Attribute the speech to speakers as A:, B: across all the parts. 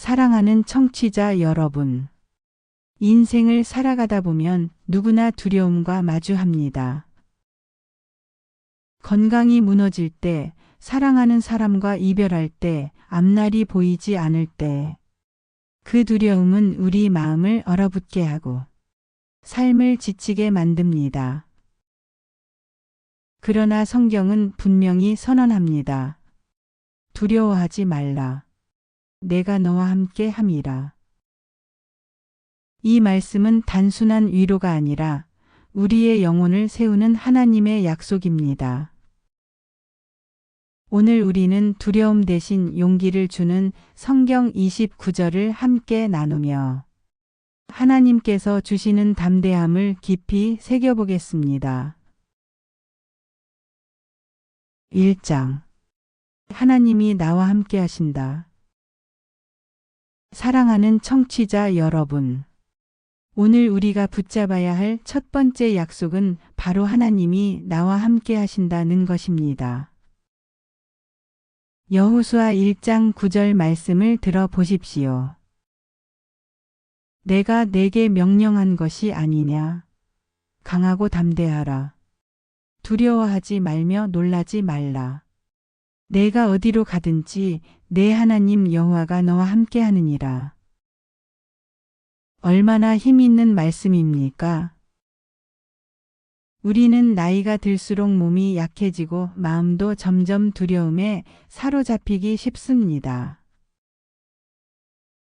A: 사랑하는 청취자 여러분, 인생을 살아가다 보면 누구나 두려움과 마주합니다. 건강이 무너질 때, 사랑하는 사람과 이별할 때, 앞날이 보이지 않을 때, 그 두려움은 우리 마음을 얼어붙게 하고 삶을 지치게 만듭니다. 그러나 성경은 분명히 선언합니다. 두려워하지 말라. 내가 너와 함께 함이라. 이 말씀은 단순한 위로가 아니라 우리의 영혼을 세우는 하나님의 약속입니다. 오늘 우리는 두려움 대신 용기를 주는 성경 29절을 함께 나누며 하나님께서 주시는 담대함을 깊이 새겨보겠습니다. 1장. 하나님이 나와 함께 하신다. 사랑하는 청취자 여러분, 오늘 우리가 붙잡아야 할 첫 번째 약속은 바로 하나님이 나와 함께 하신다는 것입니다. 여호수아 1장 9절 말씀을 들어보십시오. 내가 내게 명령한 것이 아니냐. 강하고 담대하라. 두려워하지 말며 놀라지 말라. 내가 어디로 가든지 내 하나님 여호와가 너와 함께 하느니라. 얼마나 힘 있는 말씀입니까? 우리는 나이가 들수록 몸이 약해지고 마음도 점점 두려움에 사로잡히기 쉽습니다.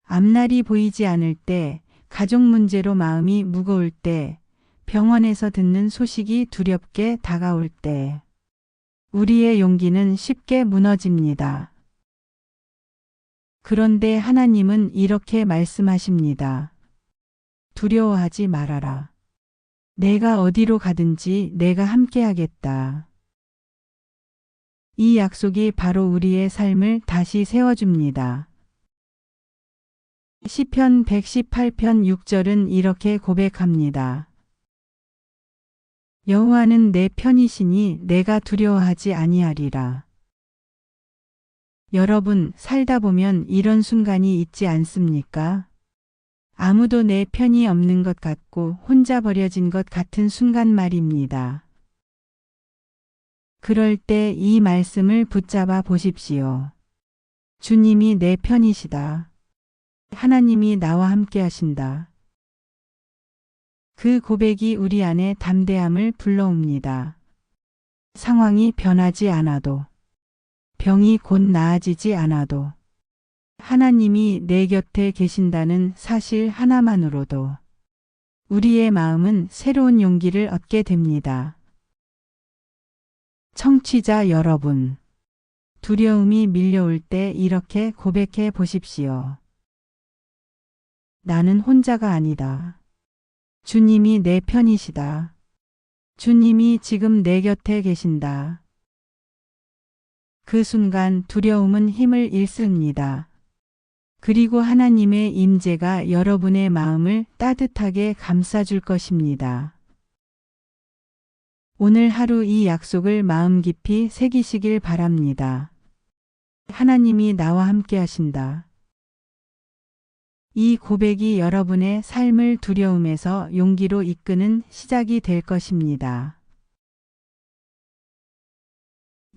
A: 앞날이 보이지 않을 때, 가족 문제로 마음이 무거울 때, 병원에서 듣는 소식이 두렵게 다가올 때, 우리의 용기는 쉽게 무너집니다. 그런데 하나님은 이렇게 말씀하십니다. 두려워하지 말아라. 내가 어디로 가든지 내가 함께 하겠다. 이 약속이 바로 우리의 삶을 다시 세워줍니다. 시편 118편 6절은 이렇게 고백합니다. 여호와는 내 편이시니 내가 두려워하지 아니하리라. 여러분, 살다 보면 이런 순간이 있지 않습니까? 아무도 내 편이 없는 것 같고 혼자 버려진 것 같은 순간 말입니다. 그럴 때 이 말씀을 붙잡아 보십시오. 주님이 내 편이시다. 하나님이 나와 함께 하신다. 그 고백이 우리 안에 담대함을 불러옵니다. 상황이 변하지 않아도, 병이 곧 나아지지 않아도, 하나님이 내 곁에 계신다는 사실 하나만으로도 우리의 마음은 새로운 용기를 얻게 됩니다. 청취자 여러분, 두려움이 밀려올 때 이렇게 고백해 보십시오. 나는 혼자가 아니다. 주님이 내 편이시다. 주님이 지금 내 곁에 계신다. 그 순간 두려움은 힘을 잃습니다. 그리고 하나님의 임재가 여러분의 마음을 따뜻하게 감싸줄 것입니다. 오늘 하루 이 약속을 마음 깊이 새기시길 바랍니다. 하나님이 나와 함께 하신다. 이 고백이 여러분의 삶을 두려움에서 용기로 이끄는 시작이 될 것입니다.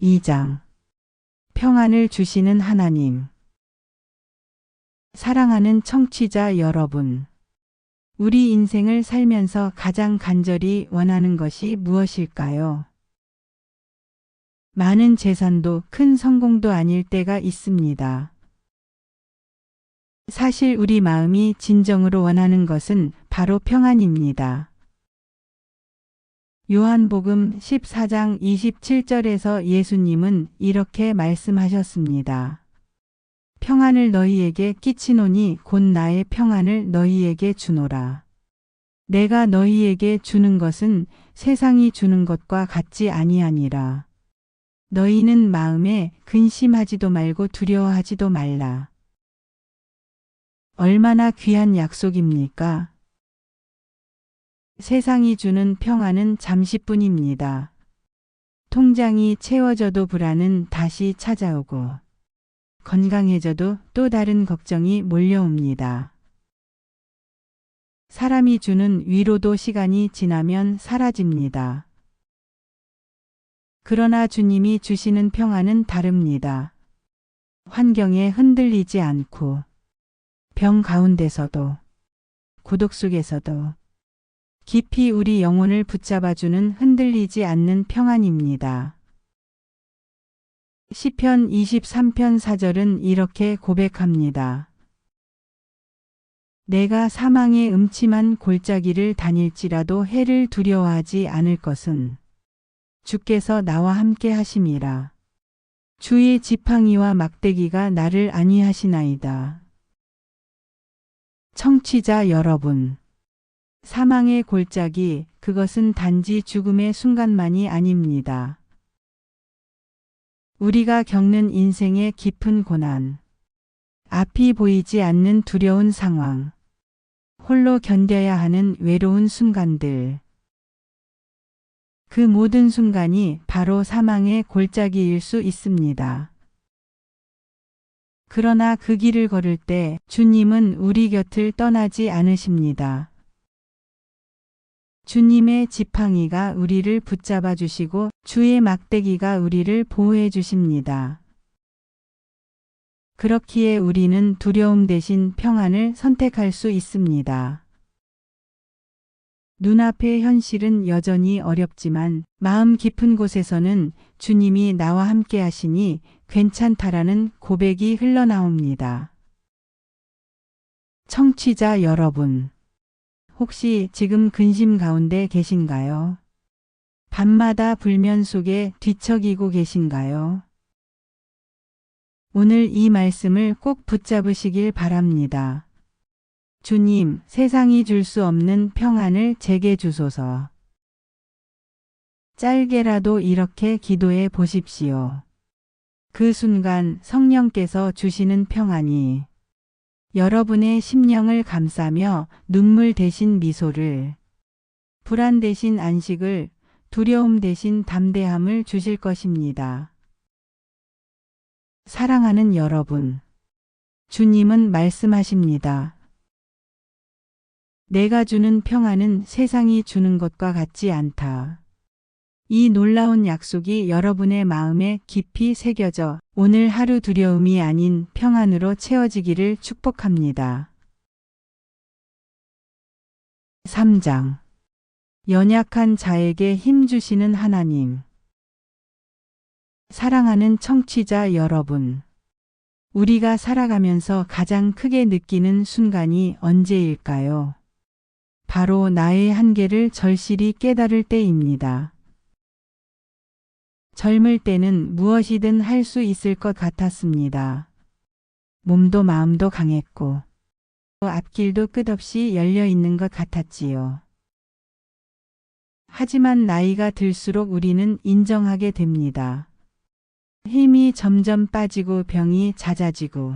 A: 2장. 평안을 주시는 하나님. 사랑하는 청취자 여러분, 우리 인생을 살면서 가장 간절히 원하는 것이 무엇일까요? 많은 재산도 큰 성공도 아닐 때가 있습니다. 사실 우리 마음이 진정으로 원하는 것은 바로 평안입니다. 요한복음 14장 27절에서 예수님은 이렇게 말씀하셨습니다. 평안을 너희에게 끼치노니 곧 나의 평안을 너희에게 주노라. 내가 너희에게 주는 것은 세상이 주는 것과 같지 아니하니라. 너희는 마음에 근심하지도 말고 두려워하지도 말라. 얼마나 귀한 약속입니까? 세상이 주는 평안은 잠시뿐입니다. 통장이 채워져도 불안은 다시 찾아오고 건강해져도 또 다른 걱정이 몰려옵니다. 사람이 주는 위로도 시간이 지나면 사라집니다. 그러나 주님이 주시는 평안은 다릅니다. 환경에 흔들리지 않고 병 가운데서도 고독 속에서도 깊이 우리 영혼을 붙잡아주는 흔들리지 않는 평안입니다. 시편 23편 4절은 이렇게 고백합니다. 내가 사망의 음침한 골짜기를 다닐지라도 해를 두려워하지 않을 것은 주께서 나와 함께 하심이라. 주의 지팡이와 막대기가 나를 안위하시나이다. 청취자 여러분, 사망의 골짜기, 그것은 단지 죽음의 순간만이 아닙니다. 우리가 겪는 인생의 깊은 고난, 앞이 보이지 않는 두려운 상황, 홀로 견뎌야 하는 외로운 순간들, 그 모든 순간이 바로 사망의 골짜기일 수 있습니다. 그러나 그 길을 걸을 때 주님은 우리 곁을 떠나지 않으십니다. 주님의 지팡이가 우리를 붙잡아 주시고 주의 막대기가 우리를 보호해 주십니다. 그렇기에 우리는 두려움 대신 평안을 선택할 수 있습니다. 눈앞의 현실은 여전히 어렵지만 마음 깊은 곳에서는 주님이 나와 함께 하시니 괜찮다라는 고백이 흘러나옵니다. 청취자 여러분, 혹시 지금 근심 가운데 계신가요? 밤마다 불면 속에 뒤척이고 계신가요? 오늘 이 말씀을 꼭 붙잡으시길 바랍니다. 주님, 세상이 줄 수 없는 평안을 제게 주소서. 짧게라도 이렇게 기도해 보십시오. 그 순간 성령께서 주시는 평안이 여러분의 심령을 감싸며 눈물 대신 미소를, 불안 대신 안식을, 두려움 대신 담대함을 주실 것입니다. 사랑하는 여러분, 주님은 말씀하십니다. 내가 주는 평안은 세상이 주는 것과 같지 않다. 이 놀라운 약속이 여러분의 마음에 깊이 새겨져 오늘 하루 두려움이 아닌 평안으로 채워지기를 축복합니다. 3장. 연약한 자에게 힘 주시는 하나님. 사랑하는 청취자 여러분, 우리가 살아가면서 가장 크게 느끼는 순간이 언제일까요? 바로 나의 한계를 절실히 깨달을 때입니다. 젊을 때는 무엇이든 할 수 있을 것 같았습니다. 몸도 마음도 강했고 앞길도 끝없이 열려 있는 것 같았지요. 하지만 나이가 들수록 우리는 인정하게 됩니다. 힘이 점점 빠지고 병이 잦아지고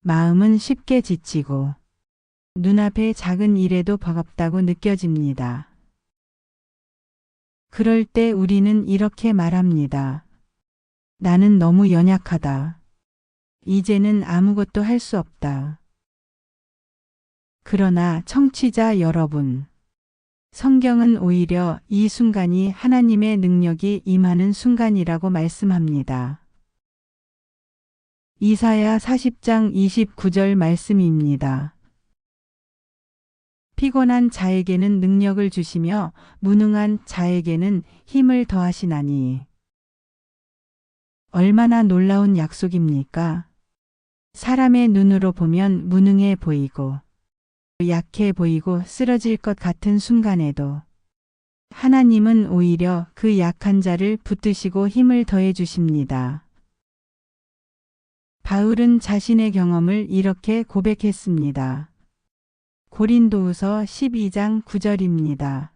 A: 마음은 쉽게 지치고 눈앞의 작은 일에도 버겁다고 느껴집니다. 그럴 때 우리는 이렇게 말합니다. 나는 너무 연약하다. 이제는 아무것도 할 수 없다. 그러나 청취자 여러분, 성경은 오히려 이 순간이 하나님의 능력이 임하는 순간이라고 말씀합니다. 이사야 40장 29절 말씀입니다. 피곤한 자에게는 능력을 주시며 무능한 자에게는 힘을 더하시나니. 얼마나 놀라운 약속입니까? 사람의 눈으로 보면 무능해 보이고 약해 보이고 쓰러질 것 같은 순간에도 하나님은 오히려 그 약한 자를 붙드시고 힘을 더해 주십니다. 바울은 자신의 경험을 이렇게 고백했습니다. 고린도후서 12장 9절입니다.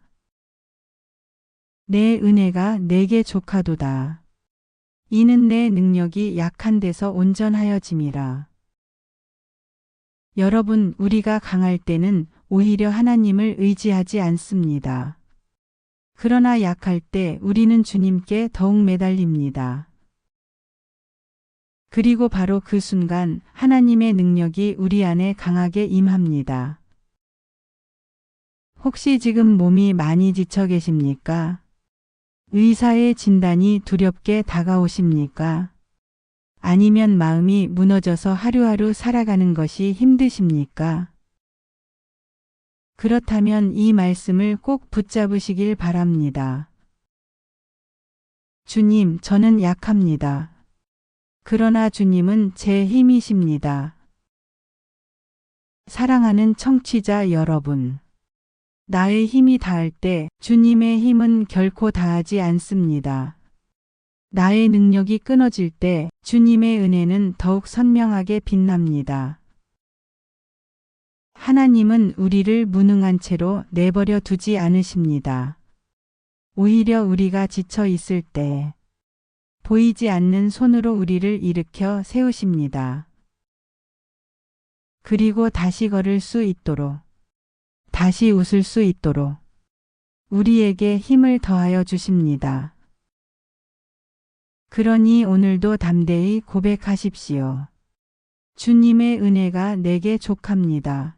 A: 내 은혜가 내게 족하도다. 이는 내 능력이 약한 데서 온전하여짐이라. 여러분, 우리가 강할 때는 오히려 하나님을 의지하지 않습니다. 그러나 약할 때 우리는 주님께 더욱 매달립니다. 그리고 바로 그 순간 하나님의 능력이 우리 안에 강하게 임합니다. 혹시 지금 몸이 많이 지쳐 계십니까? 의사의 진단이 두렵게 다가오십니까? 아니면 마음이 무너져서 하루하루 살아가는 것이 힘드십니까? 그렇다면 이 말씀을 꼭 붙잡으시길 바랍니다. 주님, 저는 약합니다. 그러나 주님은 제 힘이십니다. 사랑하는 청취자 여러분, 나의 힘이 다할 때 주님의 힘은 결코 다하지 않습니다. 나의 능력이 끊어질 때 주님의 은혜는 더욱 선명하게 빛납니다. 하나님은 우리를 무능한 채로 내버려 두지 않으십니다. 오히려 우리가 지쳐 있을 때 보이지 않는 손으로 우리를 일으켜 세우십니다. 그리고 다시 걸을 수 있도록, 다시 웃을 수 있도록 우리에게 힘을 더하여 주십니다. 그러니 오늘도 담대히 고백하십시오. 주님의 은혜가 내게 족합니다.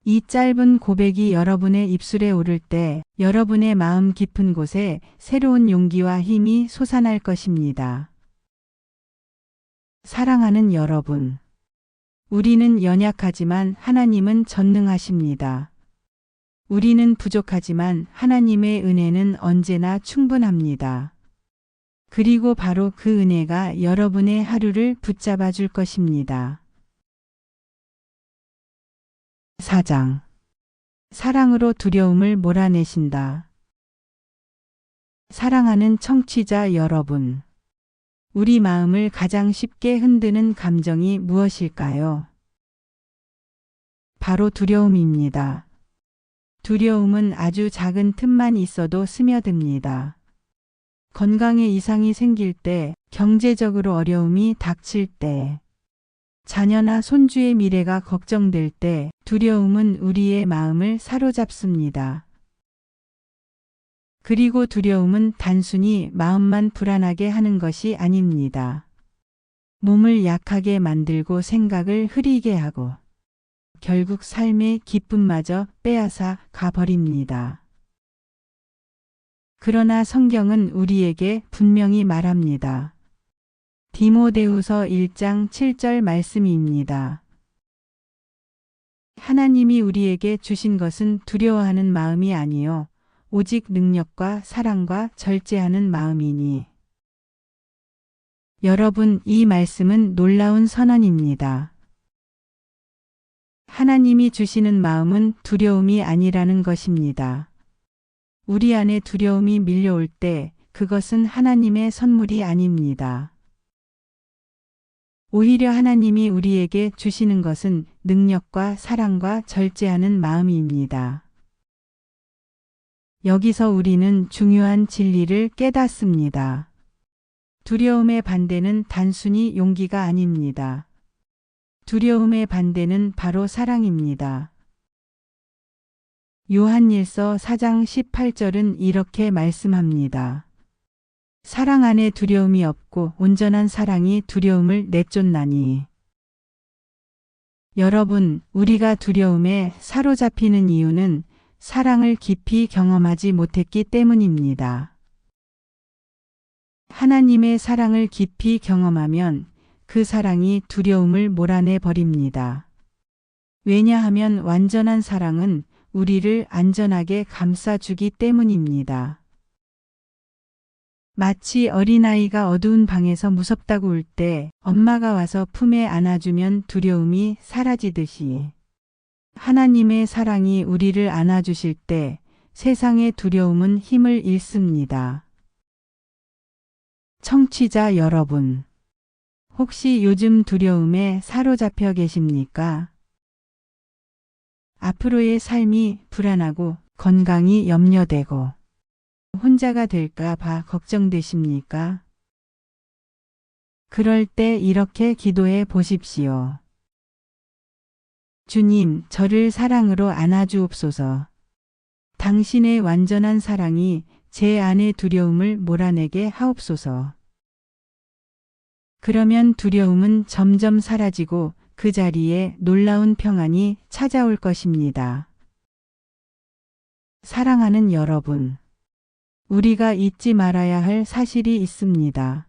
A: 이 짧은 고백이 여러분의 입술에 오를 때 여러분의 마음 깊은 곳에 새로운 용기와 힘이 솟아날 것입니다. 사랑하는 여러분, 우리는 연약하지만 하나님은 전능하십니다. 우리는 부족하지만 하나님의 은혜는 언제나 충분합니다. 그리고 바로 그 은혜가 여러분의 하루를 붙잡아 줄 것입니다. 4장. 사랑으로 두려움을 몰아내신다. 사랑하는 청취자 여러분, 우리 마음을 가장 쉽게 흔드는 감정이 무엇일까요? 바로 두려움입니다. 두려움은 아주 작은 틈만 있어도 스며듭니다. 건강에 이상이 생길 때, 경제적으로 어려움이 닥칠 때, 자녀나 손주의 미래가 걱정될 때 두려움은 우리의 마음을 사로잡습니다. 그리고 두려움은 단순히 마음만 불안하게 하는 것이 아닙니다. 몸을 약하게 만들고 생각을 흐리게 하고 결국 삶의 기쁨마저 빼앗아 가버립니다. 그러나 성경은 우리에게 분명히 말합니다. 디모데후서 1장 7절 말씀입니다. 하나님이 우리에게 주신 것은 두려워하는 마음이 아니요 오직 능력과 사랑과 절제하는 마음이니. 여러분, 이 말씀은 놀라운 선언입니다. 하나님이 주시는 마음은 두려움이 아니라는 것입니다. 우리 안에 두려움이 밀려올 때 그것은 하나님의 선물이 아닙니다. 오히려 하나님이 우리에게 주시는 것은 능력과 사랑과 절제하는 마음입니다. 여기서 우리는 중요한 진리를 깨닫습니다. 두려움의 반대는 단순히 용기가 아닙니다. 두려움의 반대는 바로 사랑입니다. 요한일서 4장 18절은 이렇게 말씀합니다. 사랑 안에 두려움이 없고 온전한 사랑이 두려움을 내쫓나니. 여러분, 우리가 두려움에 사로잡히는 이유는 사랑을 깊이 경험하지 못했기 때문입니다. 하나님의 사랑을 깊이 경험하면 그 사랑이 두려움을 몰아내 버립니다. 왜냐하면 완전한 사랑은 우리를 안전하게 감싸주기 때문입니다. 마치 어린아이가 어두운 방에서 무섭다고 울 때 엄마가 와서 품에 안아주면 두려움이 사라지듯이 하나님의 사랑이 우리를 안아주실 때 세상의 두려움은 힘을 잃습니다. 청취자 여러분, 혹시 요즘 두려움에 사로잡혀 계십니까? 앞으로의 삶이 불안하고 건강이 염려되고 혼자가 될까 봐 걱정되십니까? 그럴 때 이렇게 기도해 보십시오. 주님, 저를 사랑으로 안아주옵소서. 당신의 완전한 사랑이 제 안의 두려움을 몰아내게 하옵소서. 그러면 두려움은 점점 사라지고 그 자리에 놀라운 평안이 찾아올 것입니다. 사랑하는 여러분, 우리가 잊지 말아야 할 사실이 있습니다.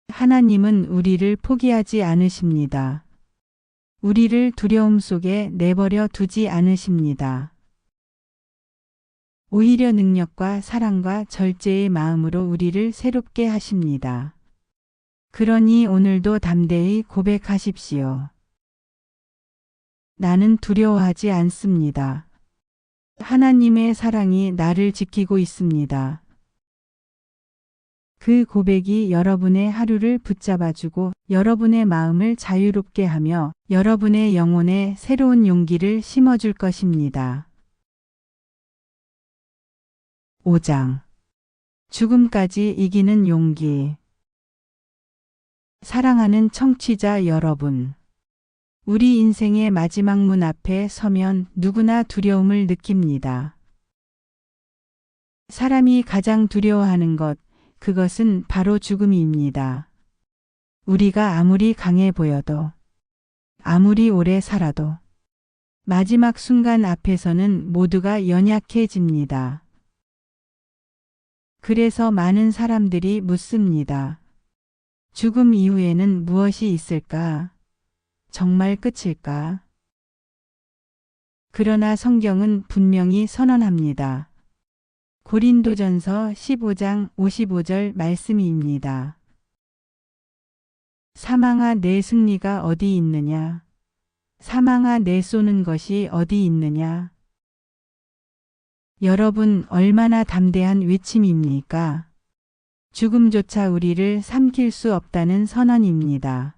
A: 하나님은 우리를 포기하지 않으십니다. 우리를 두려움 속에 내버려 두지 않으십니다. 오히려 능력과 사랑과 절제의 마음으로 우리를 새롭게 하십니다. 그러니 오늘도 담대히 고백하십시오. 나는 두려워하지 않습니다. 하나님의 사랑이 나를 지키고 있습니다. 그 고백이 여러분의 하루를 붙잡아주고 여러분의 마음을 자유롭게 하며 여러분의 영혼에 새로운 용기를 심어줄 것입니다. 5장. 죽음까지 이기는 용기. 사랑하는 청취자 여러분, 우리 인생의 마지막 문 앞에 서면 누구나 두려움을 느낍니다. 사람이 가장 두려워하는 것, 그것은 바로 죽음입니다. 우리가 아무리 강해 보여도, 아무리 오래 살아도, 마지막 순간 앞에서는 모두가 연약해집니다. 그래서 많은 사람들이 묻습니다. 죽음 이후에는 무엇이 있을까? 정말 끝일까? 그러나 성경은 분명히 선언합니다. 고린도전서 15장 55절 말씀입니다. 사망아 내 승리가 어디 있느냐? 사망아 내 쏘는 것이 어디 있느냐? 여러분 얼마나 담대한 외침입니까? 죽음조차 우리를 삼킬 수 없다는 선언입니다.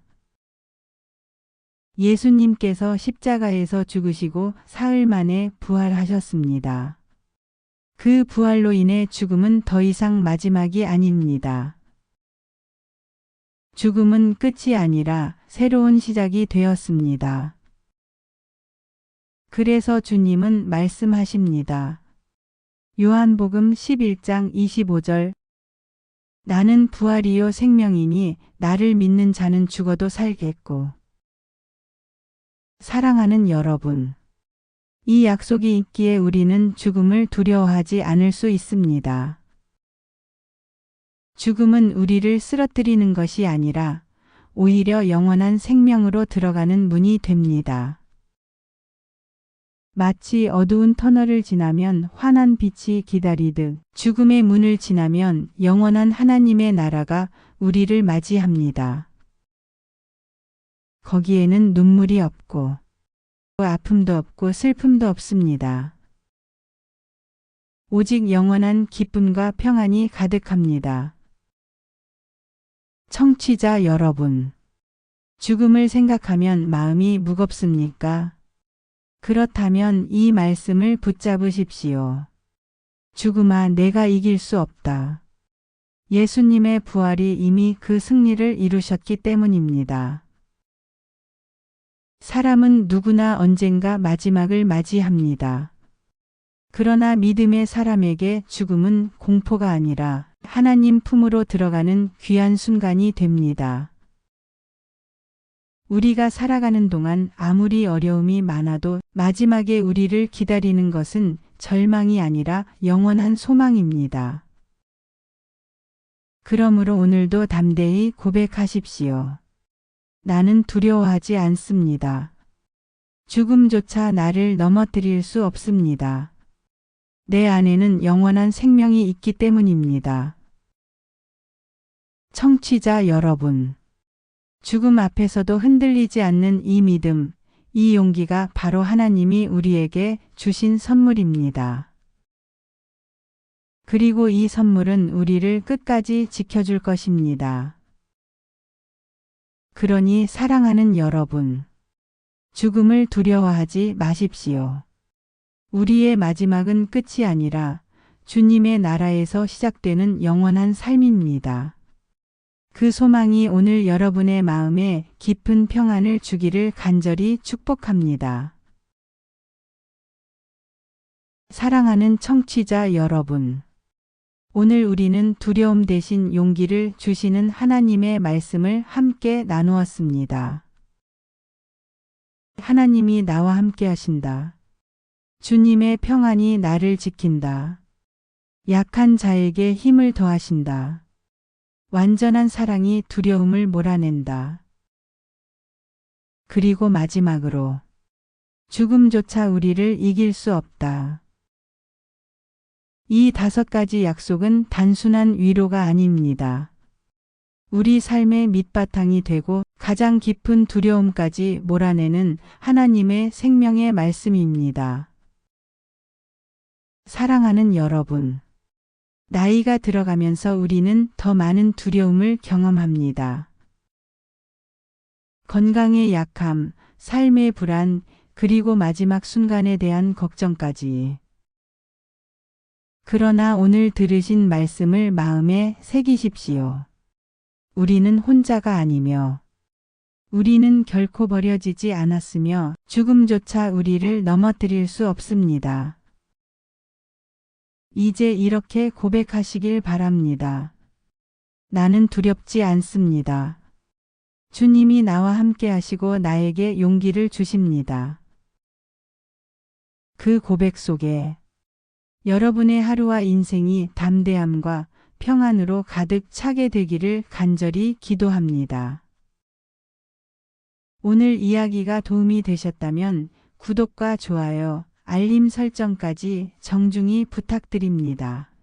A: 예수님께서 십자가에서 죽으시고 사흘 만에 부활하셨습니다. 그 부활로 인해 죽음은 더 이상 마지막이 아닙니다. 죽음은 끝이 아니라 새로운 시작이 되었습니다. 그래서 주님은 말씀하십니다. 요한복음 11장 25절 나는 부활이요 생명이니 나를 믿는 자는 죽어도 살겠고. 사랑하는 여러분, 이 약속이 있기에 우리는 죽음을 두려워하지 않을 수 있습니다. 죽음은 우리를 쓰러뜨리는 것이 아니라 오히려 영원한 생명으로 들어가는 문이 됩니다. 마치 어두운 터널을 지나면 환한 빛이 기다리듯 죽음의 문을 지나면 영원한 하나님의 나라가 우리를 맞이합니다. 거기에는 눈물이 없고 아픔도 없고 슬픔도 없습니다. 오직 영원한 기쁨과 평안이 가득합니다. 청취자 여러분, 죽음을 생각하면 마음이 무겁습니까? 그렇다면 이 말씀을 붙잡으십시오. 죽음아, 내가 이길 수 없다. 예수님의 부활이 이미 그 승리를 이루셨기 때문입니다. 사람은 누구나 언젠가 마지막을 맞이합니다. 그러나 믿음의 사람에게 죽음은 공포가 아니라 하나님 품으로 들어가는 귀한 순간이 됩니다. 우리가 살아가는 동안 아무리 어려움이 많아도 마지막에 우리를 기다리는 것은 절망이 아니라 영원한 소망입니다. 그러므로 오늘도 담대히 고백하십시오. 나는 두려워하지 않습니다. 죽음조차 나를 넘어뜨릴 수 없습니다. 내 안에는 영원한 생명이 있기 때문입니다. 청취자 여러분, 죽음 앞에서도 흔들리지 않는 이 믿음, 이 용기가 바로 하나님이 우리에게 주신 선물입니다. 그리고 이 선물은 우리를 끝까지 지켜줄 것입니다. 그러니 사랑하는 여러분, 죽음을 두려워하지 마십시오. 우리의 마지막은 끝이 아니라 주님의 나라에서 시작되는 영원한 삶입니다. 그 소망이 오늘 여러분의 마음에 깊은 평안을 주기를 간절히 축복합니다. 사랑하는 청취자 여러분, 오늘 우리는 두려움 대신 용기를 주시는 하나님의 말씀을 함께 나누었습니다. 하나님이 나와 함께 하신다. 주님의 평안이 나를 지킨다. 약한 자에게 힘을 더하신다. 완전한 사랑이 두려움을 몰아낸다. 그리고 마지막으로 죽음조차 우리를 이길 수 없다. 이 5가지 약속은 단순한 위로가 아닙니다. 우리 삶의 밑바탕이 되고 가장 깊은 두려움까지 몰아내는 하나님의 생명의 말씀입니다. 사랑하는 여러분, 나이가 들어가면서 우리는 더 많은 두려움을 경험합니다. 건강의 약함, 삶의 불안, 그리고 마지막 순간에 대한 걱정까지. 그러나 오늘 들으신 말씀을 마음에 새기십시오. 우리는 혼자가 아니며 우리는 결코 버려지지 않았으며 죽음조차 우리를 넘어뜨릴 수 없습니다. 이제 이렇게 고백하시길 바랍니다. 나는 두렵지 않습니다. 주님이 나와 함께 하시고 나에게 용기를 주십니다. 그 고백 속에 여러분의 하루와 인생이 담대함과 평안으로 가득 차게 되기를 간절히 기도합니다. 오늘 이야기가 도움이 되셨다면 구독과 좋아요, 알림 설정까지 정중히 부탁드립니다.